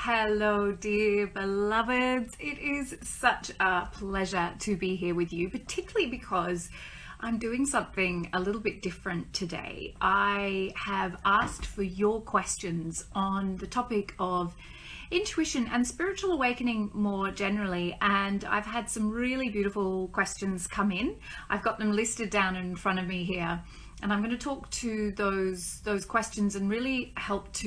Hello, dear beloveds. It is such a pleasure to be here with you, particularly because I'm doing something a little bit different today. I have asked for your questions on the topic of intuition and spiritual awakening more generally, and I've had some really beautiful questions come in. I've got them listed down in front of me here, and I'm going to talk to those questions and really help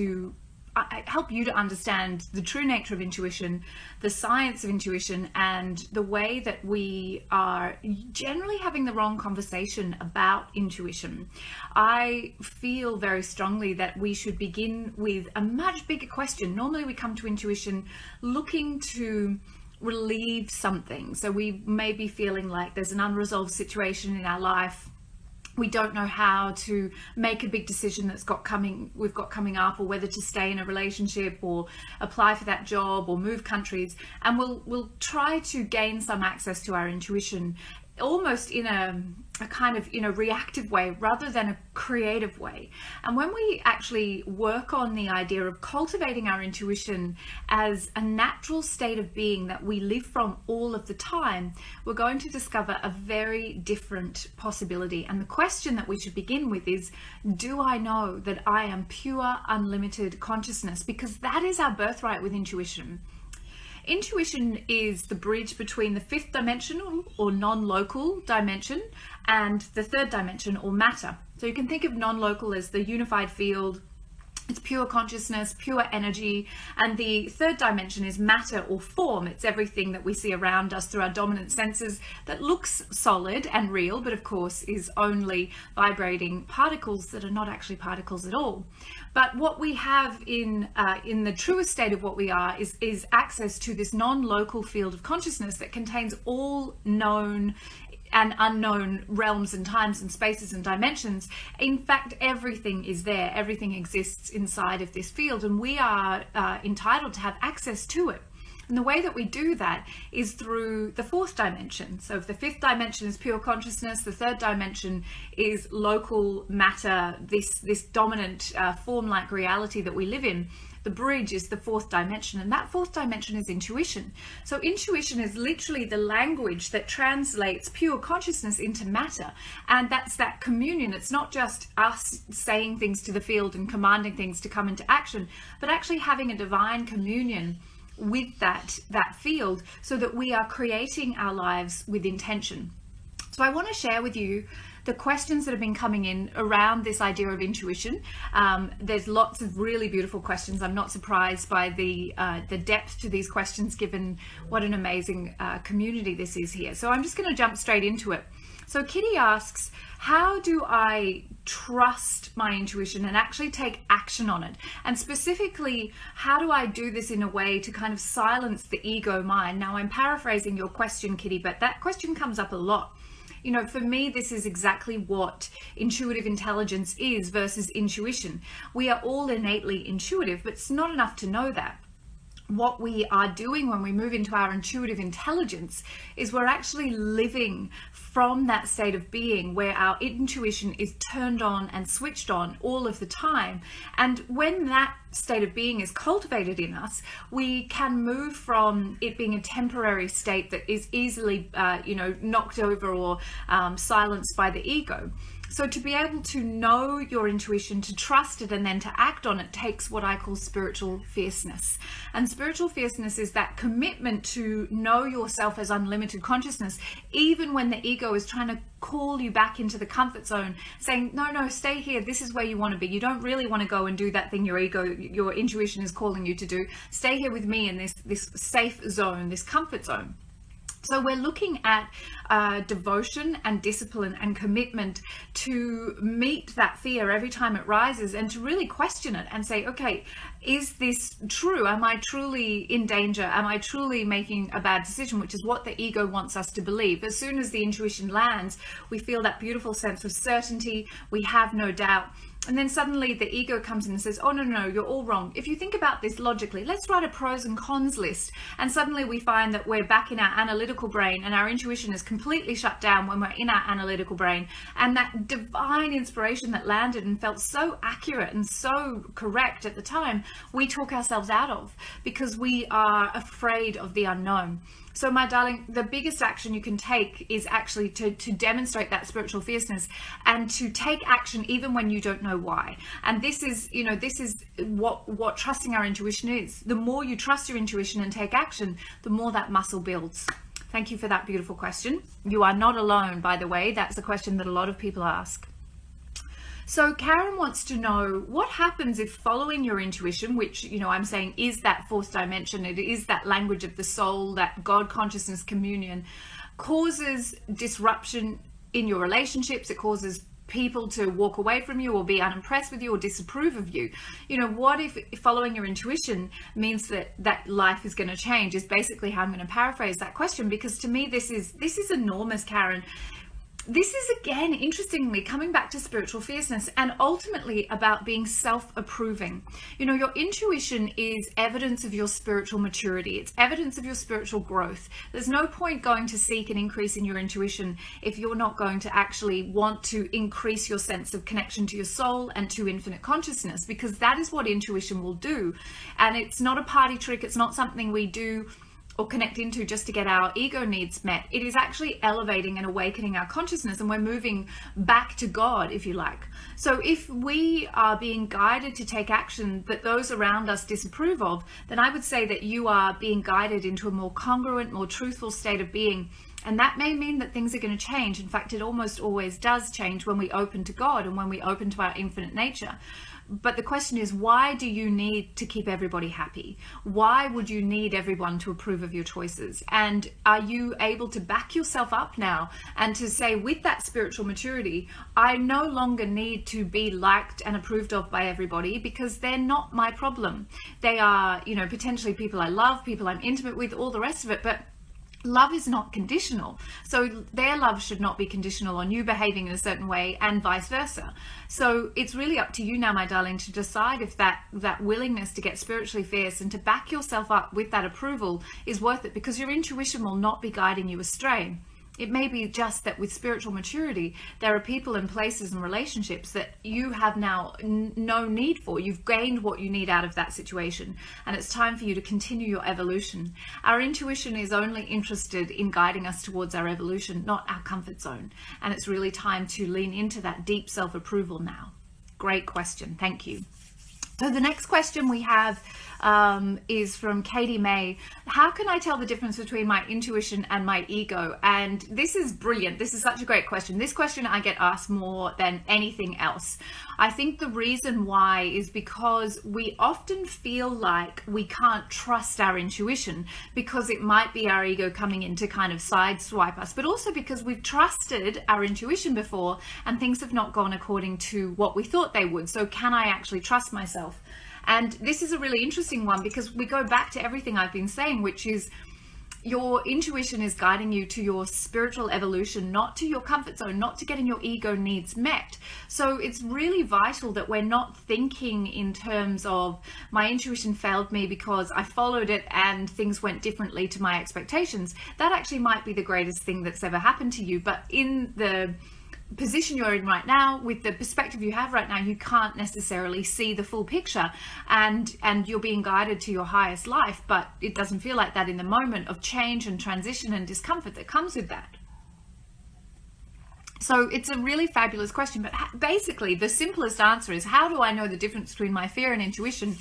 you to understand the true nature of intuition, the science of intuition, and the way that we are generally having the wrong conversation about intuition. I feel very strongly that we should begin with a much bigger question. Normally we come to intuition looking to relieve something. So we may be feeling like there's an unresolved situation in our life. We don't know how to make a big decision we've got coming up, or whether to stay in a relationship or apply for that job or move countries. And we'll try to gain some access to our intuition almost in a kind of reactive way rather than a creative way. And when we actually work on the idea of cultivating our intuition as a natural state of being that we live from all of the time, we're going to discover a very different possibility. And the question that we should begin with is, do I know that I am pure, unlimited consciousness? Because that is our birthright with intuition. Intuition is the bridge between the fifth dimensional or non-local dimension and the third dimension or matter. So you can think of non-local as the unified field. It's pure consciousness, pure energy. And the third dimension is matter or form. It's everything that we see around us through our dominant senses that looks solid and real, but of course is only vibrating particles that are not actually particles at all. But what we have in the truest state of what we are is access to this non-local field of consciousness that contains all known and unknown realms and times and spaces and dimensions. In fact, everything is there. Everything exists inside of this field, and we are entitled to have access to it. And the way that we do that is through the fourth dimension. So if the fifth dimension is pure consciousness, the third dimension is local matter, this dominant form-like reality that we live in. The bridge is the fourth dimension, and that fourth dimension is intuition. So intuition is literally the language that translates pure consciousness into matter, and that's that communion. It's not just us saying things to the field and commanding things to come into action, but actually having a divine communion with that field, so that we are creating our lives with intention. So I want to share with you the questions that have been coming in around this idea of intuition. There's lots of really beautiful questions. I'm not surprised by the depth to these questions, given what an amazing community this is here. So I'm just going to jump straight into it. So Kitty asks, how do I trust my intuition and actually take action on it? And specifically, how do I do this in a way to kind of silence the ego mind? Now, I'm paraphrasing your question, Kitty, but that question comes up a lot. For me, this is exactly what intuitive intelligence is versus intuition. We are all innately intuitive, but it's not enough to know that. What we are doing when we move into our intuitive intelligence is we're actually living from that state of being where our intuition is turned on and switched on all of the time. And when that state of being is cultivated in us, we can move from it being a temporary state that is easily knocked over or silenced by the ego. So to be able to know your intuition, to trust it, and then to act on it takes what I call spiritual fierceness. And spiritual fierceness is that commitment to know yourself as unlimited consciousness, even when the ego is trying to call you back into the comfort zone, saying, no, stay here. This is where you want to be. You don't really want to go and do that thing your intuition is calling you to do. Stay here with me in this safe zone, this comfort zone. So we're looking at devotion and discipline and commitment to meet that fear every time it rises, and to really question it and say, okay, is this true? Am I truly in danger? Am I truly making a bad decision? Which is what the ego wants us to believe. As soon as the intuition lands, we feel that beautiful sense of certainty. We have no doubt. And then suddenly the ego comes in and says, oh, no, you're all wrong. If you think about this logically, let's write a pros and cons list. And suddenly we find that we're back in our analytical brain, and our intuition is completely shut down when we're in our analytical brain. And that divine inspiration that landed and felt so accurate and so correct at the time we talk ourselves out of because we are afraid of the unknown. So my darling, the biggest action you can take is actually to demonstrate that spiritual fierceness and to take action even when you don't know why. And this is what trusting our intuition is. The more you trust your intuition and take action, the more that muscle builds. Thank you for that beautiful question. You are not alone, by the way. That's a question that a lot of people ask. So Karen wants to know what happens if following your intuition, which, I'm saying is that fourth dimension, it is that language of the soul, that God consciousness communion, causes disruption in your relationships. It causes people to walk away from you or be unimpressed with you or disapprove of you. What if following your intuition means that life is going to change, is basically how I'm going to paraphrase that question, because to me this is enormous, Karen. This is, again, interestingly, coming back to spiritual fierceness and ultimately about being self-approving. Your intuition is evidence of your spiritual maturity. It's evidence of your spiritual growth. There's no point going to seek an increase in your intuition if you're not going to actually want to increase your sense of connection to your soul and to infinite consciousness, because that is what intuition will do. And it's not a party trick. It's not something we do or connect into just to get our ego needs met. It is actually elevating and awakening our consciousness, and we're moving back to God, if you like. So if we are being guided to take action that those around us disapprove of, then I would say that you are being guided into a more congruent, more truthful state of being. And that may mean that things are going to change. In fact, it almost always does change when we open to God and when we open to our infinite nature. But the question is, why do you need to keep everybody happy? Why would you need everyone to approve of your choices? And are you able to back yourself up now and to say, with that spiritual maturity, I no longer need to be liked and approved of by everybody because they're not my problem. They are, potentially people I love, people I'm intimate with, all the rest of it. But love is not conditional. So their love should not be conditional on you behaving in a certain way and vice versa. So it's really up to you now, my darling, to decide if that willingness to get spiritually fierce and to back yourself up with that approval is worth it, because your intuition will not be guiding you astray. It may be just that with spiritual maturity, there are people and places and relationships that you have now no need for. You've gained what you need out of that situation, and it's time for you to continue your evolution. Our intuition is only interested in guiding us towards our evolution, not our comfort zone. And it's really time to lean into that deep self-approval now. Great question. Thank you. So the next question we have is from Katie May. How can I tell the difference between my intuition and my ego? And this is brilliant. This is such a great question. This question I get asked more than anything else. I think the reason why is because we often feel like we can't trust our intuition because it might be our ego coming in to kind of sideswipe us, but also because we've trusted our intuition before and things have not gone according to what we thought they would. So can I actually trust myself? And this is a really interesting one because we go back to everything I've been saying, which is your intuition is guiding you to your spiritual evolution, not to your comfort zone, not to getting your ego needs met. So it's really vital that we're not thinking in terms of my intuition failed me because I followed it and things went differently to my expectations. That actually might be the greatest thing that's ever happened to you. But in the position you're in right now, with the perspective you have right now, you can't necessarily see the full picture, and you're being guided to your highest life, but it doesn't feel like that in the moment of change and transition and discomfort that comes with that. So it's a really fabulous question, but basically the simplest answer is, how do I know the difference between my fear and intuition?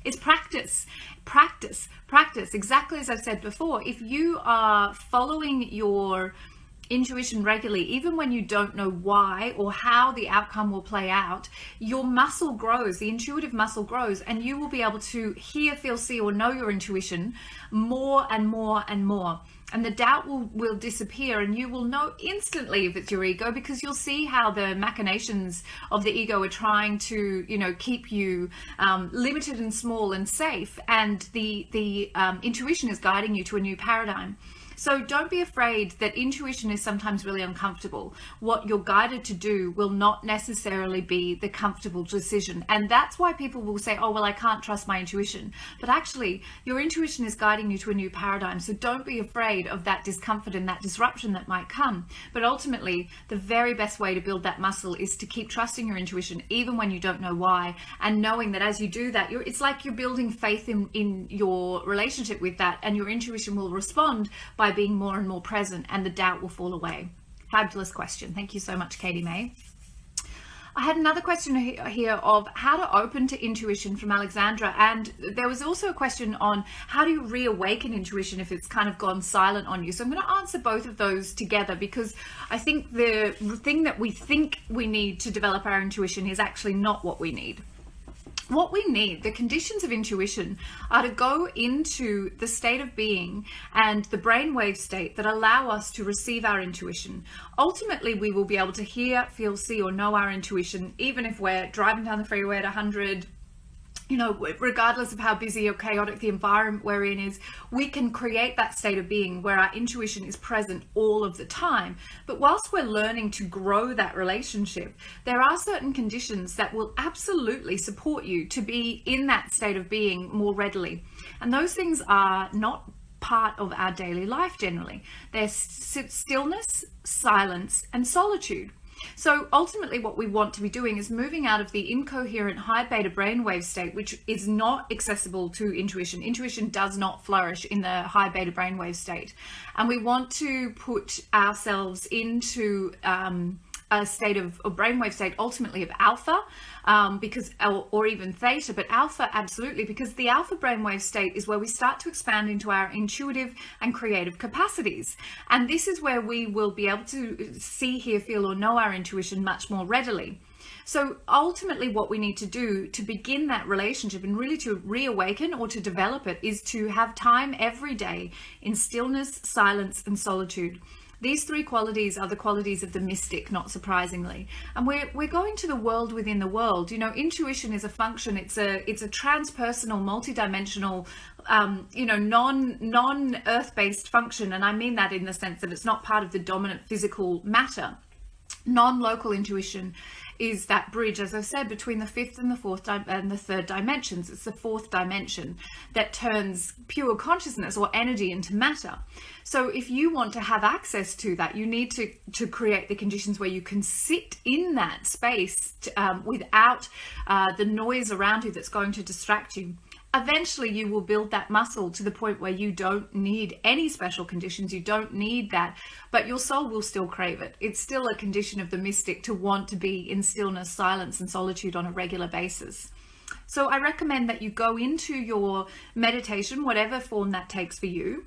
It's practice, exactly as I've said before. If you are following your intuition regularly, even when you don't know why or how the outcome will play out, your muscle grows, the intuitive muscle grows, and you will be able to hear, feel, see, or know your intuition more and more and more. And the doubt will disappear, and you will know instantly if it's your ego, because you'll see how the machinations of the ego are trying to, keep you limited and small and safe. And the intuition is guiding you to a new paradigm. So don't be afraid that intuition is sometimes really uncomfortable. What you're guided to do will not necessarily be the comfortable decision. And that's why people will say, oh, well, I can't trust my intuition. But actually, your intuition is guiding you to a new paradigm. So don't be afraid of that discomfort and that disruption that might come. But ultimately, the very best way to build that muscle is to keep trusting your intuition, even when you don't know why, and knowing that as you do that, it's like you're building faith in your relationship with that, and your intuition will respond by being more and more present, and the doubt will fall away. Fabulous question. Thank you so much, Katie May. I had another question here of how to open to intuition from Alexandra, and there was also a question on how do you reawaken intuition if it's kind of gone silent on you. So I'm going to answer both of those together, because I think the thing that we think we need to develop our intuition is actually not what we need. What we need, the conditions of intuition, are to go into the state of being and the brainwave state that allow us to receive our intuition. Ultimately, we will be able to hear, feel, see, or know our intuition, even if we're driving down the freeway at 100, regardless of how busy or chaotic the environment we're in is. We can create that state of being where our intuition is present all of the time. But whilst we're learning to grow that relationship, there are certain conditions that will absolutely support you to be in that state of being more readily. And those things are not part of our daily life generally. They're stillness, silence, and solitude. So ultimately what we want to be doing is moving out of the incoherent high beta brainwave state, which is not accessible to intuition. Intuition does not flourish in the high beta brainwave state. And we want to put ourselves into a state of brainwave state, ultimately of alpha, or even theta, but alpha absolutely, because the alpha brainwave state is where we start to expand into our intuitive and creative capacities. And this is where we will be able to see, hear, feel, or know our intuition much more readily. So ultimately what we need to do to begin that relationship and really to reawaken or to develop it is to have time every day in stillness, silence, and solitude. These three qualities are the qualities of the mystic, not surprisingly. And we're going to the world within the world. Intuition is a function. It's a transpersonal, multidimensional, non-earth-based function. And I mean that in the sense that it's not part of the dominant physical matter. Non-local intuition is that bridge, as I said, between the fifth and the fourth and the third dimensions. It's the fourth dimension that turns pure consciousness or energy into matter. So if you want to have access to that, you need to create the conditions where you can sit in that space without the noise around you that's going to distract you. Eventually you will build that muscle to the point where you don't need any special conditions. You don't need that, but your soul will still crave it. It's still a condition of the mystic to want to be in stillness, silence, and solitude on a regular basis. So I recommend that you go into your meditation, whatever form that takes for you.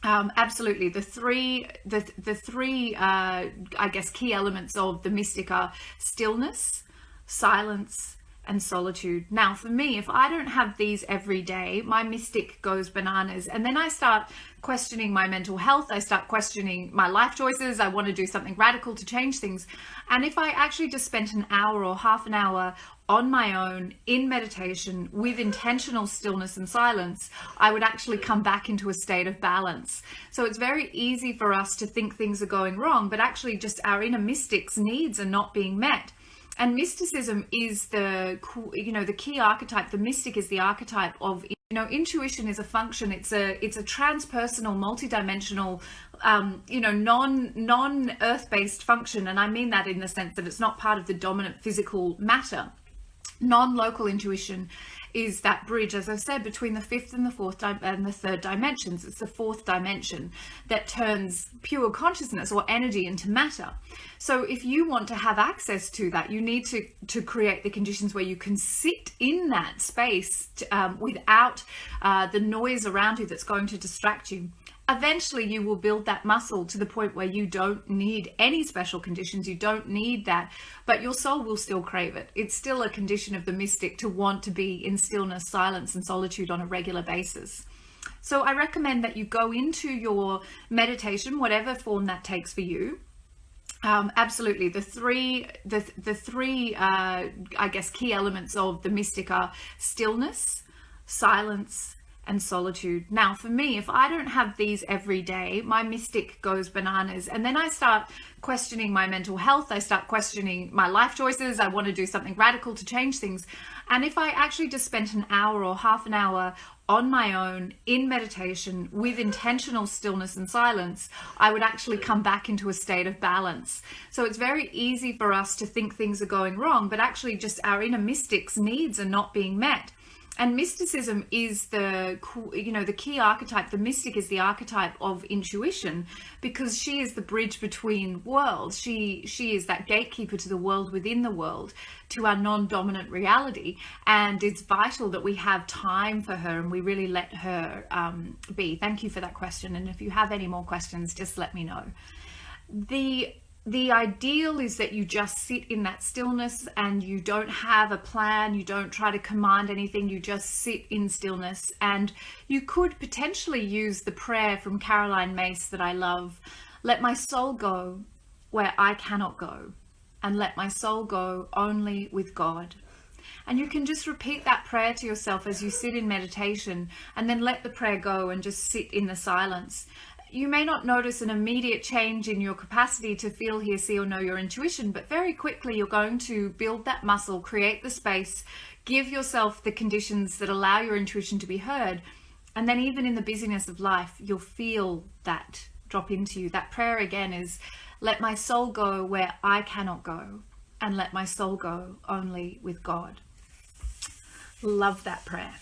Absolutely. The three I guess, key elements of the mystic are stillness, silence, and solitude. Now, for me, if I don't have these every day, my mystic goes bananas. And then I start questioning my mental health. I start questioning my life choices. I want to do something radical to change things. And if I actually just spent an hour or half an hour on my own in meditation with intentional stillness and silence, I would actually come back into a state of balance. So it's very easy for us to think things are going wrong, but actually just our inner mystic's needs are not being met. And mysticism is the key archetype. The mystic is the archetype of, intuition is a function. It's a transpersonal, multidimensional, non-earth-based function. And I mean that in the sense that it's not part of the dominant physical matter. Non-local intuition is that bridge, as I said, between the fifth and the fourth and the third dimensions. It's the fourth dimension that turns pure consciousness or energy into matter. So if you want to have access to that, you need to create the conditions where you can sit in that space without the noise around you that's going to distract you. Eventually you will build that muscle to the point where you don't need any special conditions. You don't need that, but your soul will still crave it. It's still a condition of the mystic to want to be in stillness, silence, and solitude on a regular basis. So I recommend that you go into your meditation, whatever form that takes for you. Absolutely. The three I guess, key elements of the mystic are stillness, silence, and solitude. Now, for me, if I don't have these every day, my mystic goes bananas. And then I start questioning my mental health. I start questioning my life choices. I want to do something radical to change things. And if I actually just spent an hour or half an hour on my own in meditation with intentional stillness and silence, I would actually come back into a state of balance. So it's very easy for us to think things are going wrong, but actually just our inner mystic's needs are not being met. And mysticism is the key archetype. The mystic is the archetype of intuition, because she is the bridge between worlds. She is that gatekeeper to the world within the world, to our non-dominant reality. And it's vital that we have time for her and we really let her be. Thank you for that question. And if you have any more questions, just let me know. The ideal is that you just sit in that stillness and you don't have a plan, you don't try to command anything, you just sit in stillness. And you could potentially use the prayer from Caroline Myss that I love: let my soul go where I cannot go, and let my soul go only with God. And you can just repeat that prayer to yourself as you sit in meditation, and then let the prayer go and just sit in the silence. You may not notice an immediate change in your capacity to feel, hear, see, or know your intuition, but very quickly you're going to build that muscle, create the space, give yourself the conditions that allow your intuition to be heard. And then even in the busyness of life, you'll feel that drop into you. That prayer again is, let my soul go where I cannot go, and let my soul go only with God. Love that prayer.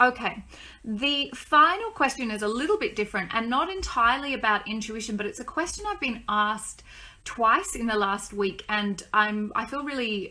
Okay, the final question is a little bit different and not entirely about intuition, but it's a question I've been asked twice in the last week, and I feel really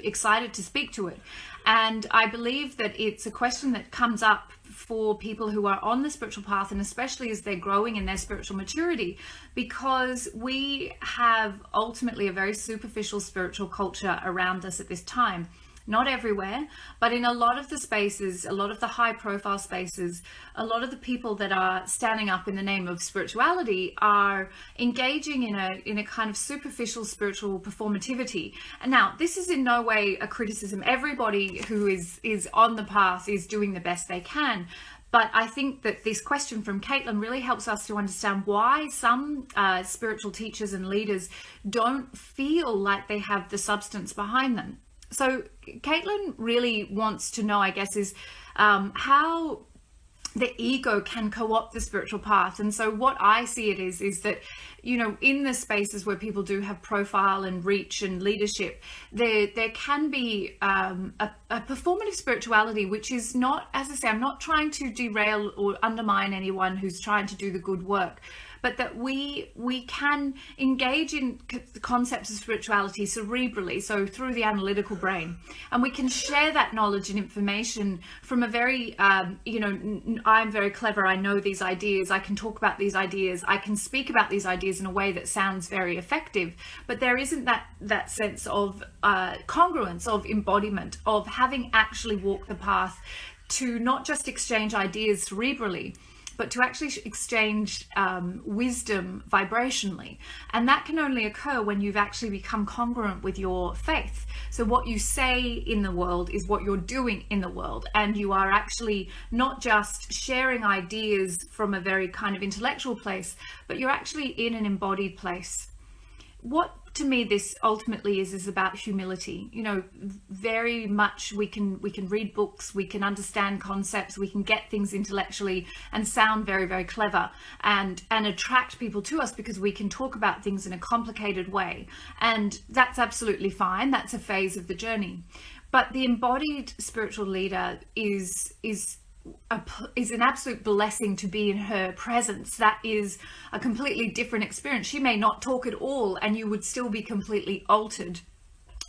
excited to speak to it. And I believe that it's a question that comes up for people who are on the spiritual path, and especially as they're growing in their spiritual maturity, because we have ultimately a very superficial spiritual culture around us at this time. Not everywhere, but in a lot of the spaces, a lot of the high profile spaces, a lot of the people that are standing up in the name of spirituality are engaging in a kind of superficial spiritual performativity. And now, this is in no way a criticism. Everybody who is on the path is doing the best they can. But I think that this question from Caitlin really helps us to understand why some spiritual teachers and leaders don't feel like they have the substance behind them. So Caitlin really wants to know, I guess, is how the ego can co-opt the spiritual path. And so what I see it is that, you know, in the spaces where people do have profile and reach and leadership, there can be a performative spirituality, which is not, as I say, I'm not trying to derail or undermine anyone who's trying to do the good work, but that we can engage in concepts of spirituality cerebrally, so through the analytical brain, and we can share that knowledge and information from a very, I'm very clever, I know these ideas, I can talk about these ideas, I can speak about these ideas in a way that sounds very effective, but there isn't that sense of congruence, of embodiment, of having actually walked the path to not just exchange ideas cerebrally, but to actually exchange wisdom vibrationally. And that can only occur when you've actually become congruent with your faith. So what you say in the world is what you're doing in the world. And you are actually not just sharing ideas from a very kind of intellectual place, but you're actually in an embodied place. What to me this ultimately is about humility. You know, very much we can read books, we can understand concepts, we can get things intellectually and sound very, very clever and attract people to us because we can talk about things in a complicated way. And that's absolutely fine. That's a phase of the journey. But the embodied spiritual leader is an absolute blessing to be in her presence. That is a completely different experience. She may not talk at all and you would still be completely altered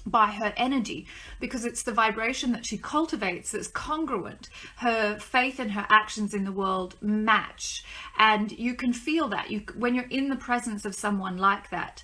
by her energy, because it's the vibration that she cultivates that's congruent. Her faith and her actions in the world match, and you can feel that when you're in the presence of someone like that.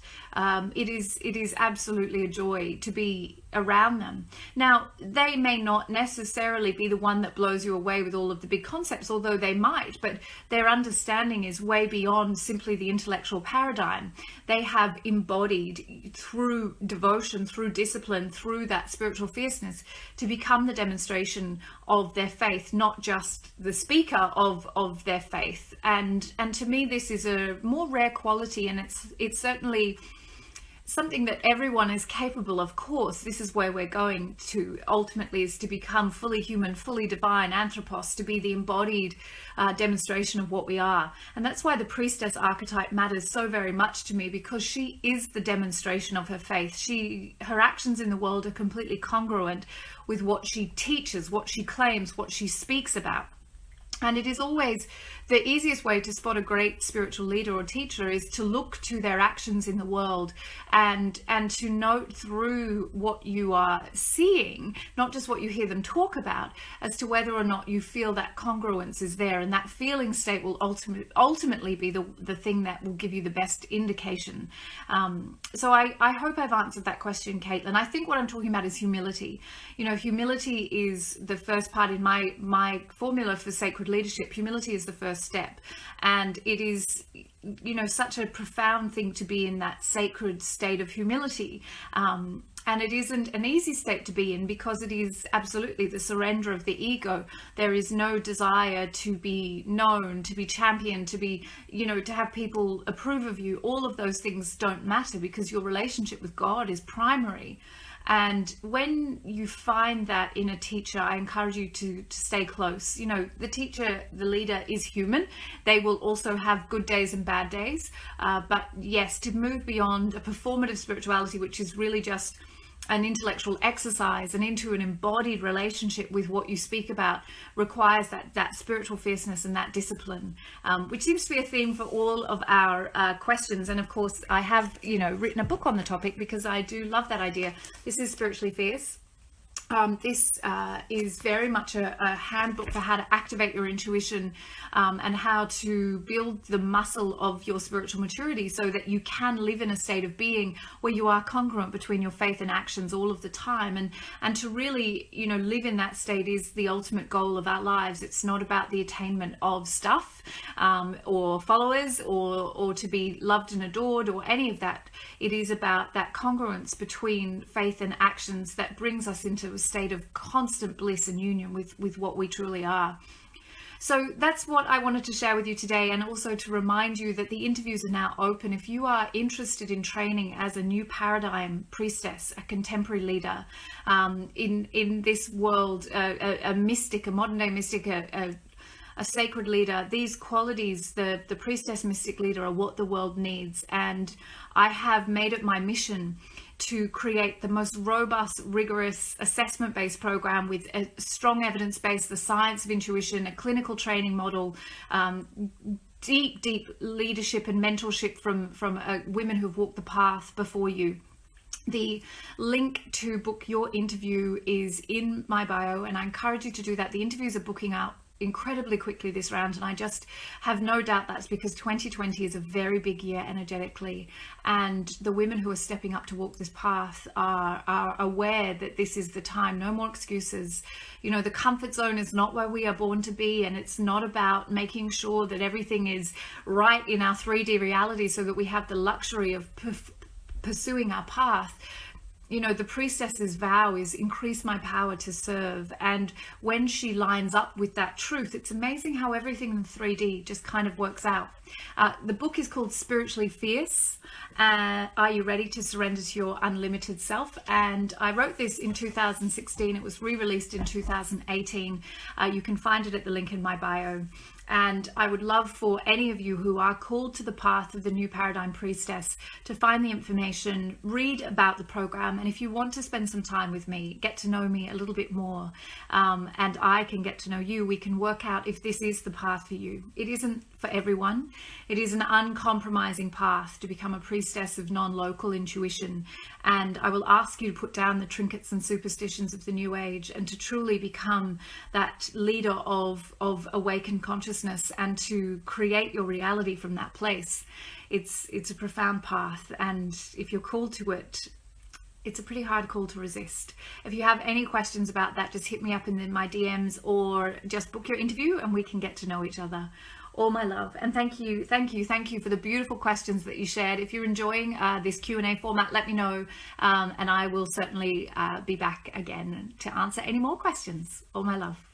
It is absolutely a joy to be around them. Now, they may not necessarily be the one that blows you away with all of the big concepts, although they might, but their understanding is way beyond simply the intellectual paradigm. They have embodied through devotion, through discipline, through that spiritual fierceness to become the demonstration of their faith, not just the speaker of their faith. And to me, this is a more rare quality, and it's certainly something that everyone is capable of. Course, this is where we're going to ultimately, is to become fully human, fully divine, anthropos, to be the embodied demonstration of what we are. And that's why the priestess archetype matters so very much to me, because she is the demonstration of her faith. Her actions in the world are completely congruent with what she teaches, what she claims, what she speaks about. And it is always the easiest way to spot a great spiritual leader or teacher is to look to their actions in the world and to note through what you are seeing, not just what you hear them talk about, as to whether or not you feel that congruence is there. And that feeling state will ultimately be the thing that will give you the best indication. So I hope I've answered that question, Caitlin. I think what I'm talking about is humility. You know, humility is the first part in my formula for sacred leadership. Humility is the first step, and it is, you know, such a profound thing to be in that sacred state of humility, and it isn't an easy state to be in, because it is absolutely the surrender of the ego. There is no desire to be known, to be championed, to be, you know, to have people approve of you. All of those things don't matter, because your relationship with God is primary. And when you find that in a teacher, I encourage you to stay close. You know, the teacher, the leader is human. They will also have good days and bad days. But yes, to move beyond a performative spirituality, which is really just an intellectual exercise, and into an embodied relationship with what you speak about, requires that spiritual fierceness and that discipline, which seems to be a theme for all of our questions. And of course, I have, you know, written a book on the topic, because I do love that idea. This is Spiritually Fierce. This is very much a handbook for how to activate your intuition, and how to build the muscle of your spiritual maturity, so that you can live in a state of being where you are congruent between your faith and actions all of the time. And to really, you know, live in that state is the ultimate goal of our lives. It's not about the attainment of stuff, or followers, or to be loved and adored, or any of that. It is about that congruence between faith and actions that brings us into a state of constant bliss and union with what we truly are. So that's what I wanted to share with you today, and also to remind you that the interviews are now open. If you are interested in training as a new paradigm priestess, a contemporary leader, in this world, a mystic, a modern day mystic, a sacred leader, these qualities, the priestess mystic leader, are what the world needs. And I have made it my mission to create the most robust, rigorous, assessment-based program with a strong evidence base, the science of intuition, a clinical training model, deep leadership and mentorship from women who've walked the path before you. The link to book your interview is in my bio, and I encourage you to do that. The interviews are booking out incredibly quickly this round, and I just have no doubt that's because 2020 is a very big year energetically, and the women who are stepping up to walk this path are aware that this is the time. No more excuses. You know, the comfort zone is not where we are born to be, and it's not about making sure that everything is right in our 3D reality so that we have the luxury of pursuing our path. You know, the priestess's vow is increase my power to serve. And when she lines up with that truth, it's amazing how everything in 3D just kind of works out. The book is called Spiritually Fierce. Are you ready to surrender to your unlimited self? And I wrote this in 2016. It was re-released in 2018. You can find it at the link in my bio. And I would love for any of you who are called to the path of the new paradigm priestess to find the information, read about the program, and if you want to spend some time with me, get to know me a little bit more, and I can get to know you, we can work out if this is the path for you. It isn't for everyone. It is an uncompromising path to become a priestess of non-local intuition, and I will ask you to put down the trinkets and superstitions of the new age and to truly become that leader of awakened consciousness, and to create your reality from that place. It's a profound path, and if you're called to it, it's a pretty hard call to resist. If you have any questions about that, just hit me up in my DMs or just book your interview and we can get to know each other. All my love, and thank you for the beautiful questions that you shared. If you're enjoying this Q&A format, let me know, and I will certainly be back again to answer any more questions. All my love.